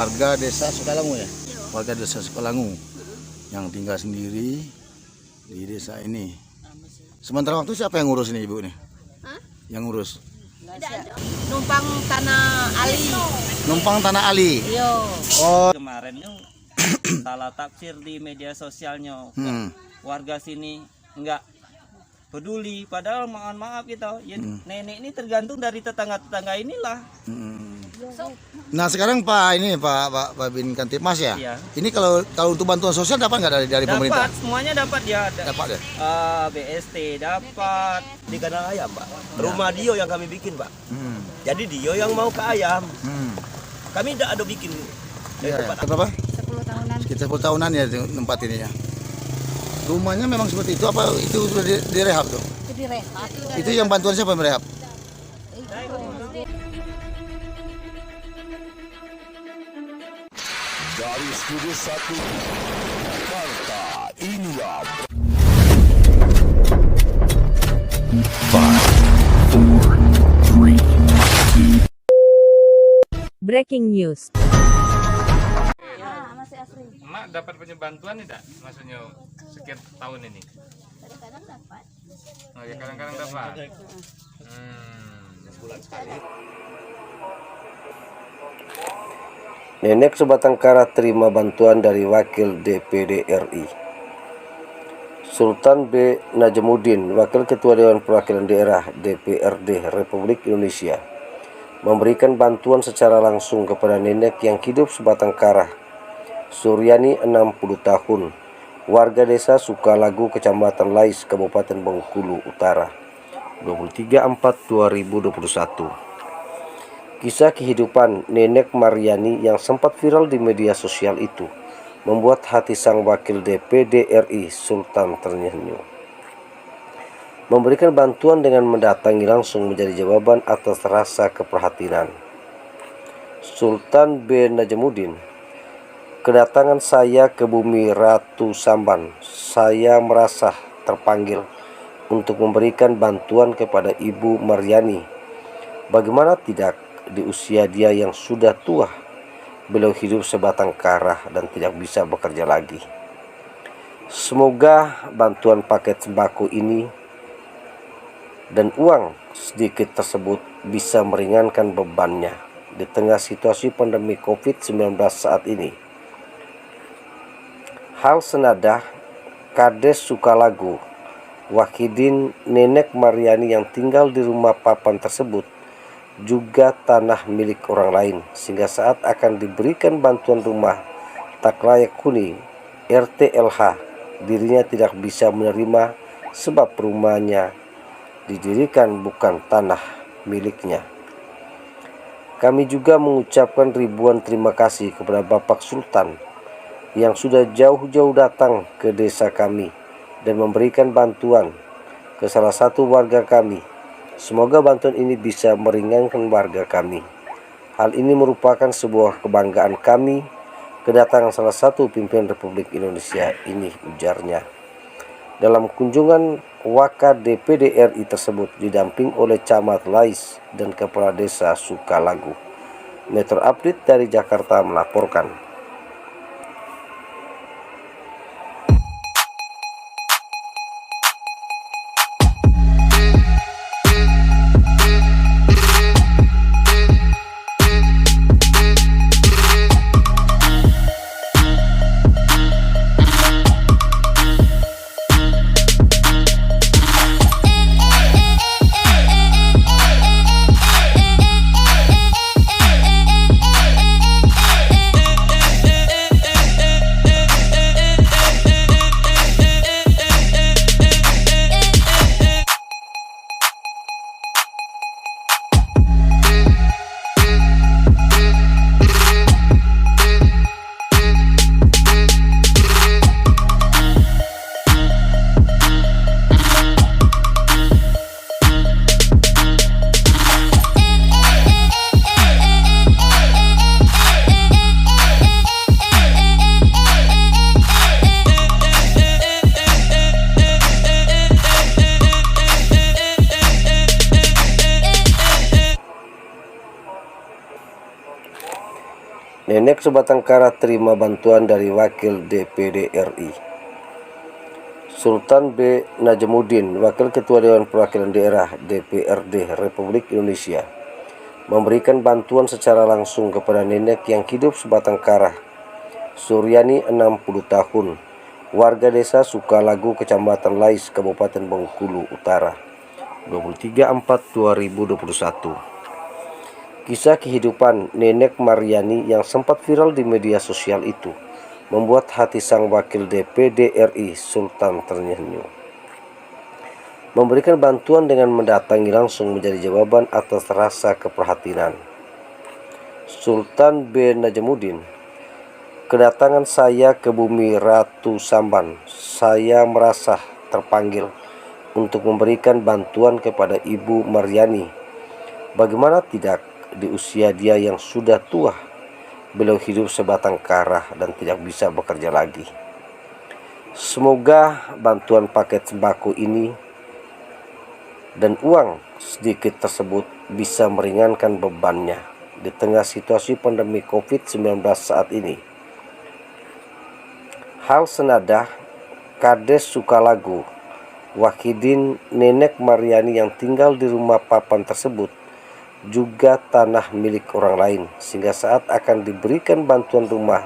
Warga desa Sukalangu ya? Warga desa Sukalangu yang tinggal sendiri di desa ini. Sementara waktu siapa yang ngurus ini ibu nih? Hah? Yang ngurus? Numpang tanah Ali. Numpang tanah Ali. Yo. Oh, Kemarin itu salah tafsir di media sosialnya. Warga sini enggak peduli, padahal mohon maaf gitu. Ya, nenek ini tergantung dari tetangga-tetangga inilah. Nah sekarang Pak Bin Kantipmas ya? Iya. Ini kalau untuk bantuan sosial dapat nggak dari pemerintah? Dapat, semuanya dapat ya. Dapat ya? BST dapat. Di kandang ayam, Pak. Rumah Dio yang kami bikin, Pak. Jadi Dio yang mau ke ayam. Kami tidak ada bikin. Iya. Berapa? 10 tahunan. Sekitar 10 tahunan ya tempat ini ya. Rumahnya memang seperti itu apa itu sudah direhab tuh? Itu direhab. Itu yang bantuan siapa yang merehab? Dari Studio 1 Jakarta, inilah 5, 4, 3, 2. Breaking news. Mak dapat punya bantuan tidak? Maksudnya sekian tahun ini? Kadang-kadang dapat. Oh ya kadang-kadang dapat. Sebulan sekali. Nenek sebatang kara terima bantuan dari Wakil DPD RI. Sultan B. Najamuddin, Wakil Ketua Dewan Perwakilan Daerah DPRD Republik Indonesia, memberikan bantuan secara langsung kepada nenek yang hidup sebatang kara, Suryani 60 tahun, warga desa Sukalagu, Kecamatan Lais, Kabupaten Bengkulu Utara, 23/4/2021. Kisah kehidupan Nenek Maryani yang sempat viral di media sosial itu membuat hati sang Wakil DPD RI Sultan ternyuh. Memberikan bantuan dengan mendatangi langsung menjadi jawaban atas rasa keprihatinan. Sultan B. Najamuddin, kedatangan saya ke bumi Ratu Samban, saya merasa terpanggil untuk memberikan bantuan kepada Ibu Maryani. Bagaimana tidak, di usia dia yang sudah tua, beliau hidup sebatang kara dan tidak bisa bekerja lagi. Semoga bantuan paket sembako ini dan uang sedikit tersebut bisa meringankan bebannya di tengah situasi pandemi COVID-19 saat ini. Hal senada, Kades Sukalagu, Wahidin Nenek Maryani yang tinggal di rumah papan tersebut juga tanah milik orang lain, sehingga saat akan diberikan bantuan rumah tak layak huni RTLH, dirinya tidak bisa menerima sebab rumahnya didirikan bukan tanah miliknya. Kami juga mengucapkan ribuan terima kasih kepada Bapak Sultan yang sudah jauh-jauh datang ke desa kami dan memberikan bantuan ke salah satu warga kami. Semoga bantuan ini bisa meringankan warga kami. Hal ini merupakan sebuah kebanggaan kami kedatangan salah satu pimpinan Republik Indonesia ini, ujarnya. Dalam kunjungan Waka DPD RI tersebut didamping oleh Camat Lais dan Kepala Desa Sukalagu. Metro Update dari Jakarta melaporkan. Nenek sebatang kara terima bantuan dari Wakil DPD RI. Sultan B. Najamuddin, Wakil Ketua Dewan Perwakilan Daerah DPRD Republik Indonesia, memberikan bantuan secara langsung kepada nenek yang hidup sebatang kara, Suryani 60 tahun, warga desa Sukalagu, Kecamatan Lais, Kabupaten Bengkulu Utara, 23/4/2021. Kisah kehidupan Nenek Maryani yang sempat viral di media sosial itu membuat hati sang Wakil DPD RI Sultan ternyuh. Memberikan bantuan dengan mendatangi langsung menjadi jawaban atas rasa keprihatinan. Sultan B. Najamuddin, kedatangan saya ke bumi Ratu Samban, saya merasa terpanggil untuk memberikan bantuan kepada Ibu Maryani. Bagaimana tidak, di usia dia yang sudah tua, beliau hidup sebatang kara dan tidak bisa bekerja lagi. Semoga bantuan paket sembako ini dan uang sedikit tersebut bisa meringankan bebannya di tengah situasi pandemi COVID-19 saat ini. Hal senada, Kades Sukalagu, Wahidin Nenek Maryani yang tinggal di rumah papan tersebut juga tanah milik orang lain, sehingga saat akan diberikan bantuan rumah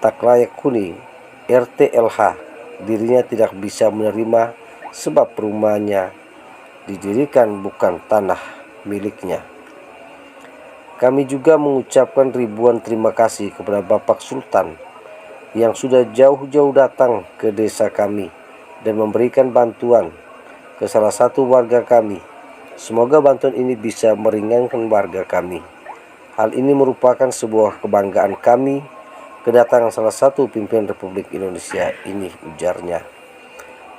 tak layak huni RTLH, dirinya tidak bisa menerima sebab rumahnya didirikan bukan tanah miliknya. Kami juga mengucapkan ribuan terima kasih kepada Bapak Sultan yang sudah jauh-jauh datang ke desa kami dan memberikan bantuan ke salah satu warga kami. Semoga bantuan ini bisa meringankan warga kami. Hal ini merupakan sebuah kebanggaan kami kedatangan salah satu pimpinan Republik Indonesia ini, ujarnya.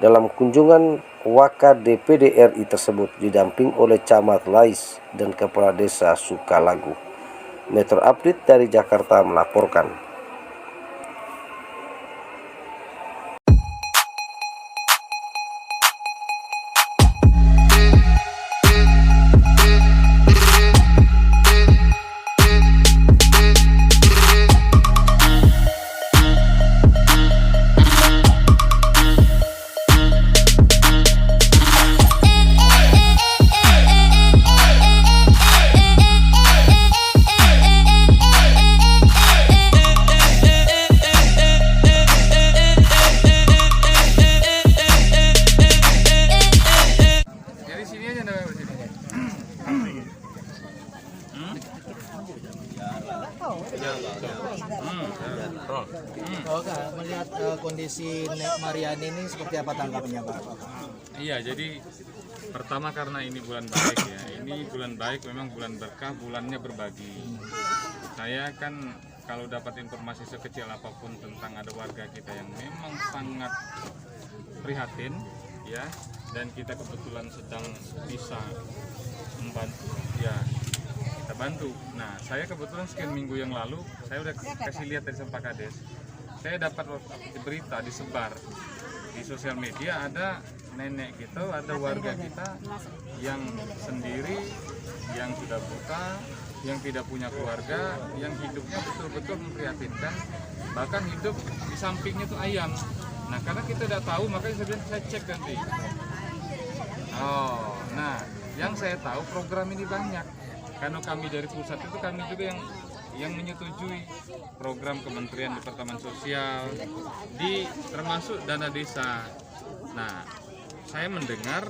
Dalam kunjungan Waka DPD RI tersebut didamping oleh Camat Lais dan Kepala Desa Sukalagu. Metro Update dari Jakarta melaporkan. Melihat kondisi Nek Maryani ini seperti apa tanggapannya Pak? Iya, jadi pertama karena ini bulan baik ya, ini bulan baik, memang bulan berkah, bulannya berbagi. Saya kan kalau dapat informasi sekecil apapun tentang ada warga kita yang memang sangat prihatin ya, dan kita kebetulan sedang bisa membantu ya, kita bantu. Nah, saya kebetulan sekian minggu yang lalu saya udah kasih lihat dari Pak Kades, saya dapat berita disebar di sosial media, ada nenek gitu, ada warga kita yang sendiri, yang sudah buta, yang tidak punya keluarga, yang hidupnya betul-betul memprihatinkan, bahkan hidup di sampingnya tuh ayam. Nah, karena kita tidak tahu, makanya saya cek nanti. Oh, nah, yang saya tahu program ini banyak, karena kami dari pusat itu kami juga yang menyetujui program Kementerian Departemen Sosial di termasuk dana desa. Nah, saya mendengar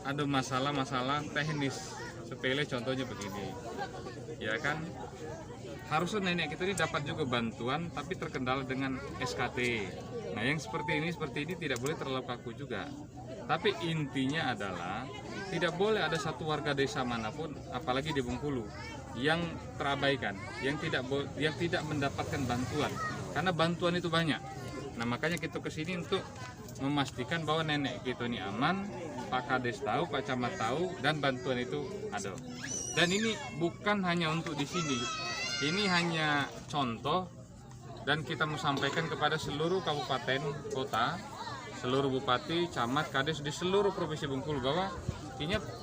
ada masalah-masalah teknis sepele, contohnya begini, ya kan, harusnya nenek kita ini dapat juga bantuan tapi terkendala dengan SKT. Nah, yang seperti ini tidak boleh terlalu kaku juga. Tapi intinya adalah tidak boleh ada satu warga desa manapun, apalagi di Bengkulu, yang terabaikan, yang tidak mendapatkan bantuan, karena bantuan itu banyak. Nah, makanya kita kesini untuk memastikan bahwa nenek kita ini aman, Pak Kades tahu, Pak Camat tahu, dan bantuan itu ada. Dan ini bukan hanya untuk di sini, ini hanya contoh, dan kita mau sampaikan kepada seluruh kabupaten, kota, seluruh bupati, camat, kades di seluruh provinsi Bengkulu, bahwa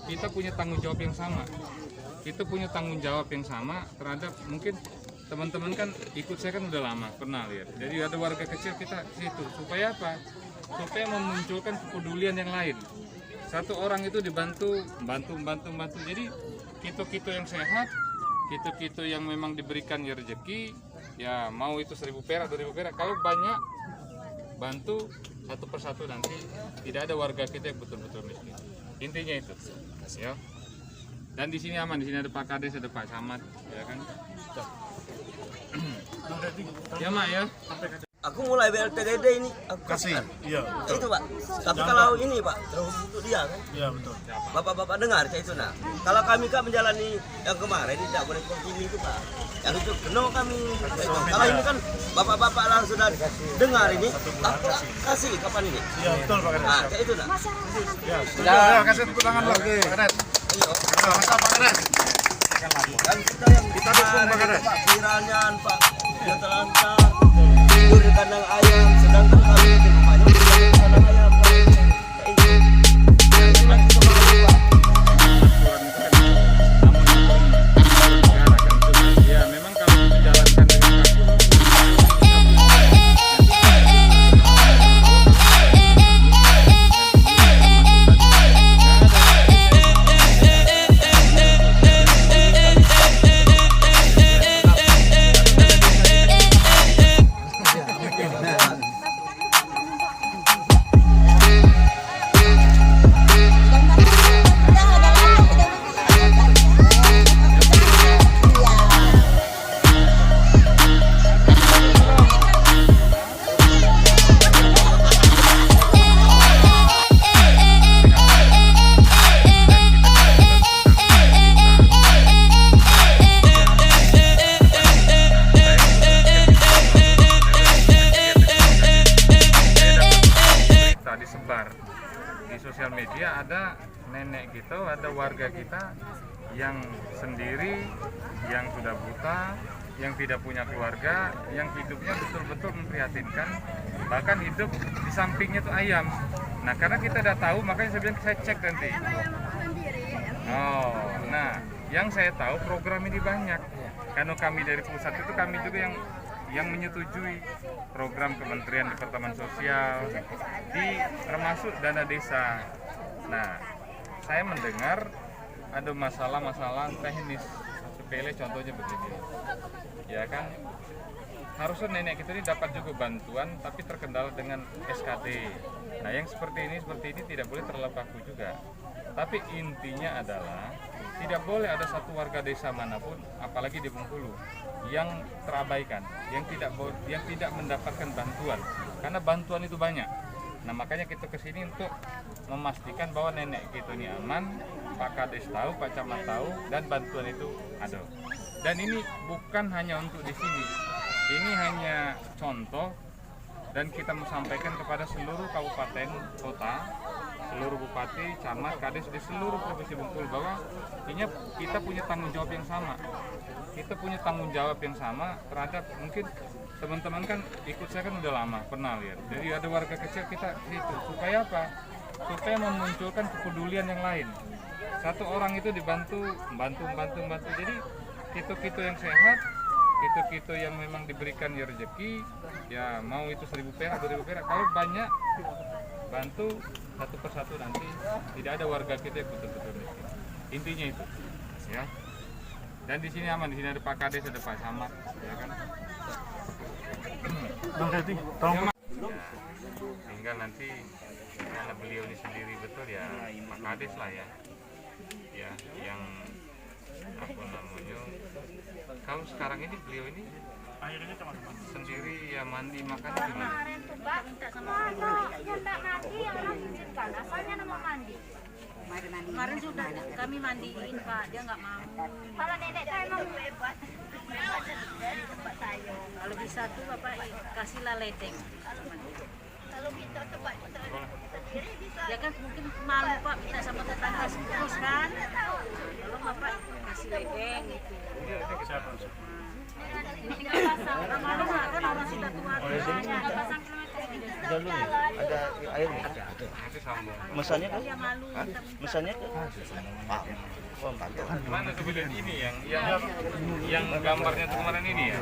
kita punya tanggung jawab yang sama. Kita punya tanggung jawab yang sama terhadap mungkin teman-teman kan ikut saya kan udah lama pernah lihat. Jadi ada warga kecil kita ke situ supaya apa? Supaya memunculkan kepedulian yang lain. Satu orang itu dibantu, bantu. Jadi kita yang sehat, kita yang memang diberikan ya rezeki, ya mau itu 1.000 perak, 2.000 perak. Kalau banyak bantu satu persatu nanti tidak ada warga kita yang betul-betul miskin. Intinya itu, ya. Dan di sini aman, di sini ada Pak Kades, ada Pak Camat, ya kan. Ya Mak ya. Aku mulai BLTDD ini aku kasih. Iya. Itu Pak. Tapi kalau ini Pak terus untuk dia kan. Iya betul. Bapak-bapak dengar kayak itu nah. Kalau kami kan menjalani yang kemarin tidak boleh kontinu itu Pak. Yang itu kena kami. Kalau ini kan bapak-bapak lah sudah dengar ini. Aku kasih kapan ini? Iya betul Pak Kades. Nah kayak itu nah. Ya sudah kasih tepuk tangan lagi Pak Kades. Iya. Mantap Pak Kades. Dan kita yang kita dukung Pak Kades. Viralnya Pak. Dia terlantar. Tidur di kandang ayam, sedangkan kami di rumahnya di kandang ayam. Memang itu malu Pak. Ya memang kalau dijalankan dengan disebar di sosial media, ada nenek gitu, ada warga kita yang sendiri, yang sudah buta, yang tidak punya keluarga, yang hidupnya betul-betul memprihatinkan, bahkan hidup di sampingnya tuh ayam. Nah karena kita udah tahu, makanya saya bilang saya cek nanti. Oh, nah yang saya tahu program ini banyak, karena kami dari pusat itu kami juga yang menyetujui program Kementerian Departemen Sosial termasuk dana desa. Nah, saya mendengar ada masalah-masalah teknis sepele, contohnya begini, ya kan, harusnya nenek kita ini dapat juga bantuan, tapi terkendala dengan SKD. Nah, yang seperti ini tidak boleh terlalu kaku juga. Tapi intinya adalah tidak boleh ada satu warga desa manapun, apalagi di Bengkulu, yang terabaikan, yang tidak mendapatkan bantuan, karena bantuan itu banyak. Nah makanya kita kesini untuk memastikan bahwa nenek kita ini aman, Pak Kades tahu, Pak Camat tahu, dan bantuan itu ada. Dan ini bukan hanya untuk di sini, ini hanya contoh, dan kita mau sampaikan kepada seluruh kabupaten kota, seluruh bupati, camat, kades di seluruh provinsi Bengkulu, bahwa ini kita punya tanggung jawab yang sama. Kita punya tanggung jawab yang sama terhadap, mungkin teman-teman kan ikut saya kan udah lama pernah lihat. Jadi ada warga kecil kita situ supaya apa? Supaya memunculkan kepedulian yang lain. Satu orang itu dibantu, bantu. Jadi kita yang sehat, kita yang memang diberikan ya rezeki, ya mau itu 1.000 perak, 2.000 perak. Kalau banyak bantu satu persatu nanti tidak ada warga kita yang betul-betul miskin. Intinya itu, ya. Dan di sini aman, di sini ada Pak Kades, ada Pak Camat, ya kan. Ya, tinggal nanti karena beliau ini sendiri betul ya Pak Kades lah ya, yang apa namanya. Kalau sekarang ini beliau ini sendiri ya mandi makan gimana? Kemarin tuh Mbak minta sama orang yang enggak mandi, yang orang izinkan, asalnya nama mandi. Kemarin sudah kami mandiin Pak, dia nggak mau. Kalau nenek saya emang hebat. Kalau bisa tuh Bapak kasihlah ledeng. Kalau kita tempat ya kan mungkin malu Pak minta sama tetangga terus kan. Kalau Bapak kasih ledeng gitu. Ini tinggal pasang, malu kan orang sudah tua. Pasang Ada airnya. Mesannya kan? Mesannya kan? Mana tuh bilang ini yang gambarnya tuh kemarin ini ya?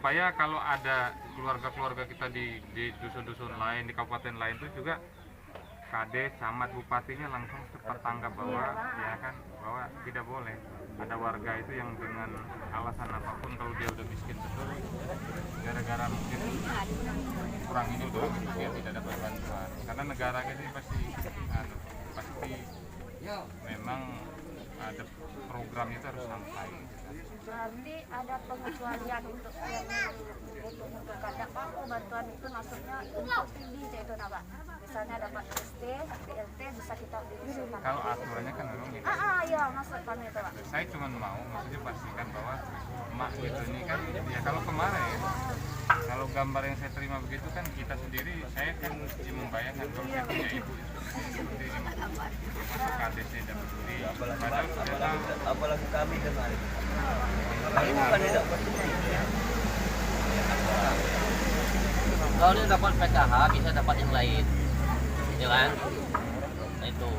supaya kalau ada keluarga-keluarga kita di dusun-dusun lain, di kabupaten lain itu juga Kades, camat, bupatinya langsung cepat tanggap bahwa ya kan, bahwa tidak boleh ada warga itu yang dengan alasan apapun kalau dia udah miskin betul, gara-gara mungkin kurang ini udah dia tidak dapat bantuan. Karena negara ini pasti memang ada program itu harus sampai. Berarti ada pengecualian untuk yang untuk kadang aku bantuan itu maksudnya untuk tinggi itu Pak. Misalnya dapat ST, BLT bisa kita diusulkan. Kalau aturannya kan memang gitu. Iya maksud kami itu Pak. Saya cuma mau maksudnya pastikan bahwa emak gitu ini kan ya kalau kemarin kalau gambar yang saya terima begitu kan kita sendiri saya kan mesti membayangkan kalau saya punya ibu sendiri masuk KDC dan peduli padahal apalagi kami dengan kami bukan tidak peduli. Kalau dia dapat PKH bisa dapat yang lain, ya kan? Nah itu.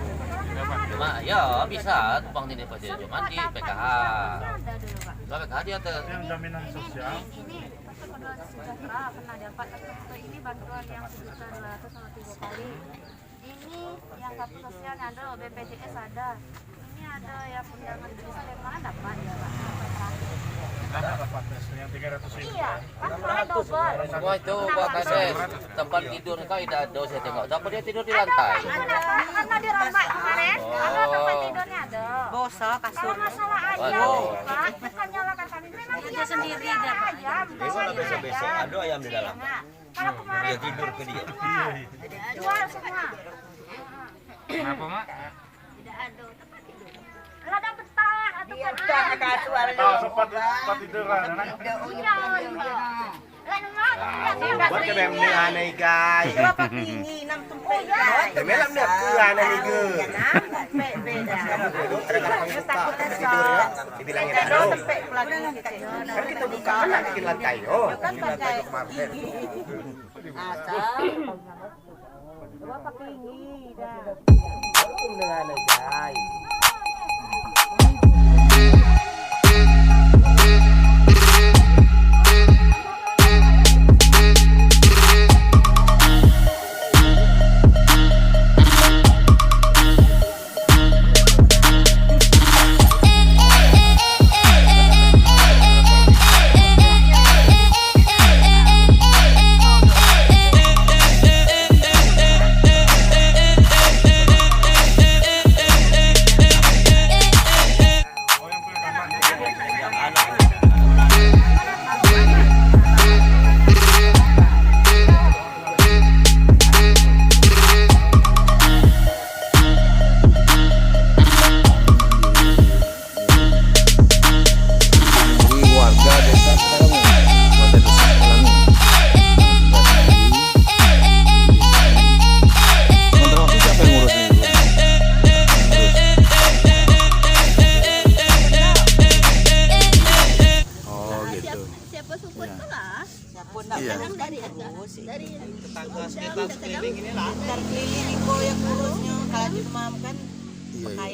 Cuma ya bisa tumpang tindih pasti cuma di PKH. Kalau PKH dia yang jaminan sosial. Ini untuk sejahtera pernah dapat untuk ini bantuan yang sejuta 200 sama 3 kali. Ini yang kartu sosial ada, BPJS ada. Ini ada yang undangan tulisan dari mana dapat ya Pak? dapat yang 300 Iya, kan soalnya double. Semua itu Pak Kades, tempat tidur kau tidak ada saya tengok. Tapi dia tidur di lantai. Karena di rombak kemarin, ada tempat tidurnya ada. Bosok kasur. Kalau masalah ayam, Pak, bukan nyalakan kami. Memang dia sendiri ada ayam. Besok besok ada ayam di dalam. Kalau kemarin Dia tidur ke dia. jual semua. Kenapa mak? Tidak ada tempat tidur. Ada betah atau Sempat tiduran. Buat ke bem ni anai guys. Berapa tinggi 6 tempat. Melam dia ke anai ni ke. Beda. Takutnya tidur ya. Dibilangnya tahu. Kan kita buka kan bikin lantai yo. Kan pakai berapa tinggi dah. Dengan anai guys.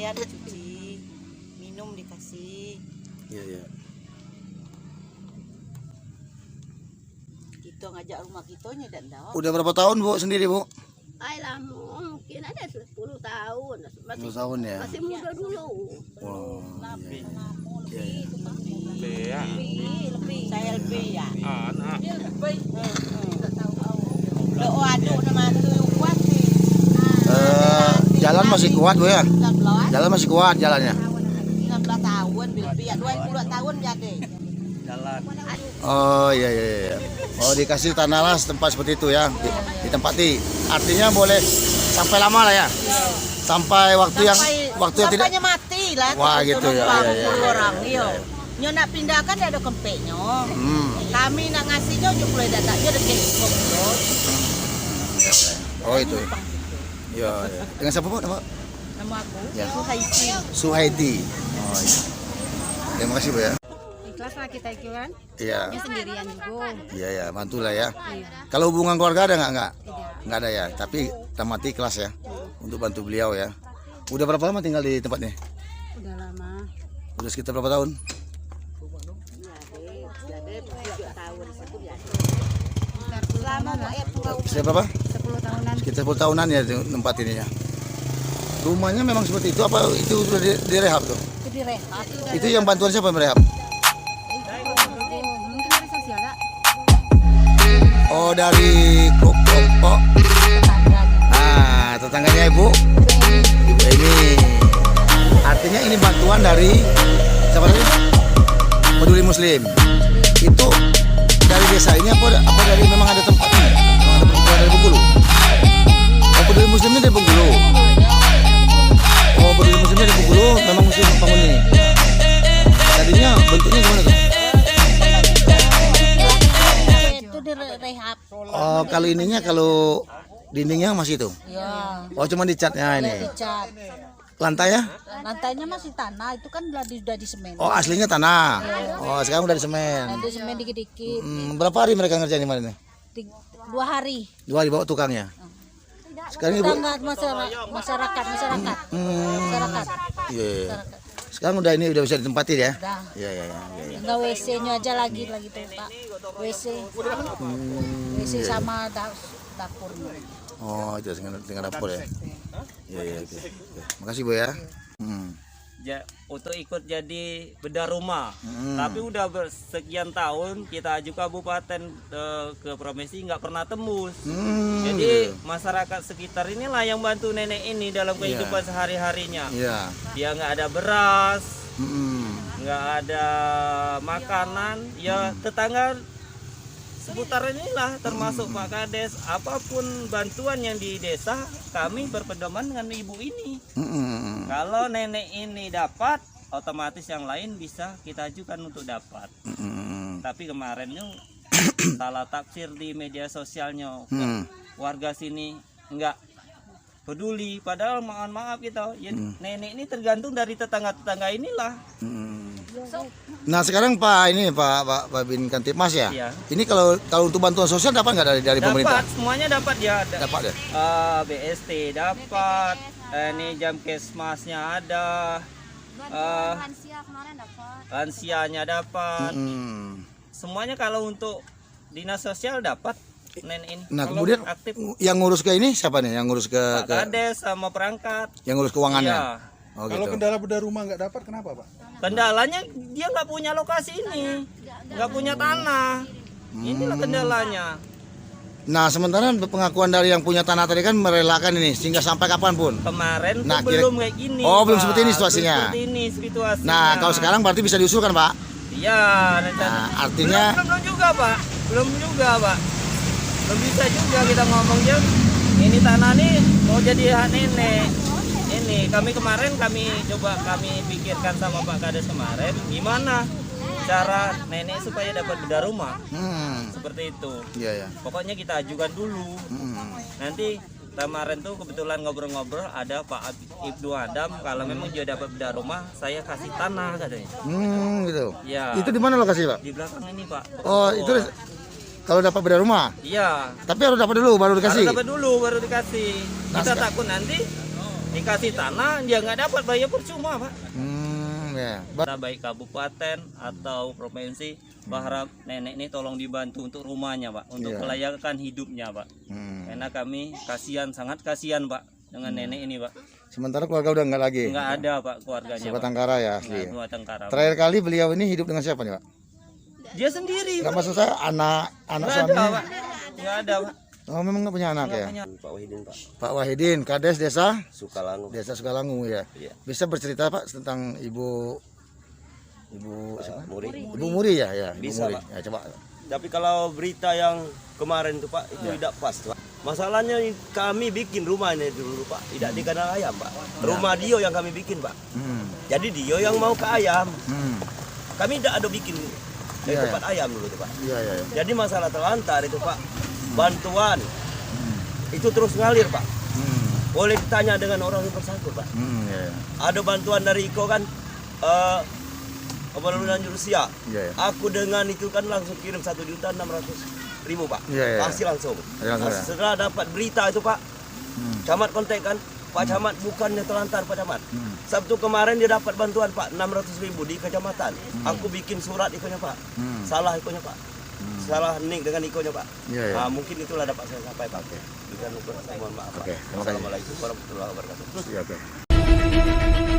pakaian dicuci, minum dikasih. Iya. Kita ngajak rumah kitanya dan tahu. Udah berapa tahun Bu sendiri Bu? Ay lama, mungkin ada 10 tahun. 10 tahun ya. Masih muda dulu. Wow. Lebih. Saya lebih ya. Anak. Doa aduk nama tu kuat ni. Jalan masih kuat Bu ya? Jalan masih kuat jalannya. 19 tahun, lebih 22 tahun jadi. Jalan. Oh iya. Oh dikasih tanah lah tempat seperti itu ya, ditempati. Artinya boleh sampai lama lah ya, sampai waktu yang tidak. Sampainya mati lah. Wah gitu ya. Orang yo. Nyo nak pindahkan dia ada kempeknya. Kami nak ngasihnya juga boleh datangnya ada kekong. Oh itu. Ya. Dengan siapa Bu nama? Nama aku Ya. Suhaiti. Oh iya. Terima kasih Bu ya. Ikhlas lah kita ikhlas. Iya. Sendirian juga. Iya, bantulah ya. Kalau hubungan keluarga ada nggak? Nggak ada ya. Tapi tamati kelas ya, untuk bantu beliau ya. Udah berapa lama tinggal di tempat ini? Udah lama. Udah sekitar berapa tahun? Siapa Pak? 10 tahunan. Sekitar 10 tahunan ya tempat ini ya. Rumahnya memang seperti itu apa itu sudah direhab tuh? Itu direhab. Itu yang bantuan siapa yang merehab? Mungkin dari sosial ya. Oh dari kok. Nah, tetangganya Ibu ini. Artinya ini bantuan dari siapa tadi? Peduli Muslim. Itu dari desa ini apa dari memang ada tempat ini? Memang ada perempuan dari Bengkulu. Oh, Peduli Muslim ini dari Bengkulu. Oh, Peduli Muslim dari Bengkulu memang Muslim bangun ini. Tadinya bentuknya gimana tuh? Itu direhab. Oh, kalau ininya kalau dindingnya masih itu? Ya. Oh, cuma dicatnya ini. Dicat. Lantai ya? Lantainya masih tanah, itu kan udah di semen. Oh, aslinya tanah. Oh, sekarang udah di semen. Di semen dikit-dikit. Berapa hari mereka ngerjain di mana nih? 2 hari. 2 hari bawa tukangnya. Sekarang Ibu Masyarakat. Iya. Sekarang udah ini udah bisa ditempatin ya? Udah. Iya. Tinggal WC-nya aja lagi tuh, Pak. WC. WC sama dapurnya. Oh, itu tinggal dapur ya. Iya. Oke. Makasih Bu ya. Untuk ikut jadi bedah rumah. Tapi udah sekian tahun kita aju kabupaten ke provinsi nggak pernah tembus. Jadi masyarakat sekitar inilah yang bantu nenek ini dalam kehidupan sehari-harinya. Iya. Dia nggak ada beras, nggak ada makanan, ya tetangga seputar inilah termasuk Pak Kades, apapun bantuan yang di desa kami berpedoman dengan ibu ini. Kalau nenek ini dapat, otomatis yang lain bisa kita ajukan untuk dapat. Tapi kemarinnya salah tafsir di media sosialnya, warga sini nggak peduli, padahal mohon maaf gitu, ya, nenek ini tergantung dari tetangga-tetangga inilah. Nah sekarang Pak Bin Kantipmas ya. Iya. Ini kalau untuk bantuan sosial dapat nggak dari pemerintah? Dapat, semuanya dapat ya. Dapat ya. BST dapat, ini jam kesmasnya ada, lansianya dapat. Semuanya kalau untuk dinas sosial dapat nenek ini. Nah kalau kemudian aktif. Yang ngurus ke ini siapa nih? Yang ngurus ke Kades sama perangkat. Yang ngurus keuangannya. Iya. Oh, kalau gitu. kendala bedah rumah nggak dapat kenapa Pak? Kendalanya dia nggak punya lokasi ini, nggak punya tanah. Inilah kendalanya. Nah sementara pengakuan dari yang punya tanah tadi kan merelakan ini sehingga sampai kapanpun. Kemarin Nah, belum kayak gini. Oh, belum Pak. seperti ini situasinya. Belum seperti ini situasinya. Nah kalau sekarang berarti bisa diusulkan Pak. Iya, Nah, artinya belum juga Pak, belum bisa juga kita ngomongnya. Ini tanah nih mau jadi hak nenek. Ini kami pikirkan sama Pak Kades kemarin gimana cara nenek supaya dapat bedah rumah. Seperti itu. Iya. Pokoknya kita ajukan dulu. Nanti kemarin tuh kebetulan ngobrol-ngobrol ada Pak Ibnu Adam, kalau memang dia dapat bedah rumah saya kasih tanah katanya. Gitu. Ya. Itu di mana lokasi Pak? Di belakang ini Pak. Oh itu kalau dapat bedah rumah. Iya. Tapi harus dapat dulu baru dikasih. Harus dapat dulu baru dikasih. Kita takut nanti dikasih tanah dia nggak dapat, bayar percuma Pak. Ya. Baik kabupaten atau provinsi berharap nenek ini tolong dibantu untuk rumahnya Pak, untuk kelayakan hidupnya Pak. Karena kami sangat kasihan Pak dengan nenek ini Pak. Sementara keluarga udah nggak lagi. Nggak ada Pak keluarganya. Sebatangkara ya asli. Terakhir kali beliau ini hidup dengan siapa nih Pak? Dia sendiri. Nggak maksud saya anak nggak suami. ada Pak. Nggak ada Pak. Oh memang nggak punya anak ya? Pak Wahidin Pak. Pak Wahidin, Kades Desa Sukalangu. Desa Sukalangu ya. Iya. Bisa bercerita Pak tentang Ibu Muri. Ibu Muri ya? Ibu Bisa, Muri. Pak. Ya, coba. Tapi kalau berita yang kemarin tuh Pak itu tidak pas Pak. Masalahnya kami bikin rumah ini dulu Pak, tidak di kandang ayam Pak. Rumah Dio yang kami bikin Pak. Jadi Dio yang mau ke ayam. Kami tidak ada bikin dari tempat ayam dulu tuh Pak. Iya. Jadi masalah terlantar itu Pak, bantuan itu terus ngalir Pak. Boleh ditanya dengan orang yang bersangkut Pak. Ada bantuan dari Iko kan, Kepala Rusia. Aku dengan itu kan langsung kirim 1.600.000 Pak. Kasih langsung. Setelah dapat berita itu Pak, camat kontak kan, Pak Camat bukannya terlantar Pak Camat. Sabtu kemarin dia dapat bantuan Pak 600.000 di kecamatan. Aku bikin surat ikonya Pak. Salah ikonya Pak. Salah nik dengan ikonya Pak. Nah, mungkin itulah dapat saya sampaikan. Mohon maaf Pak. Assalamualaikum warahmatullahi wabarakatuh.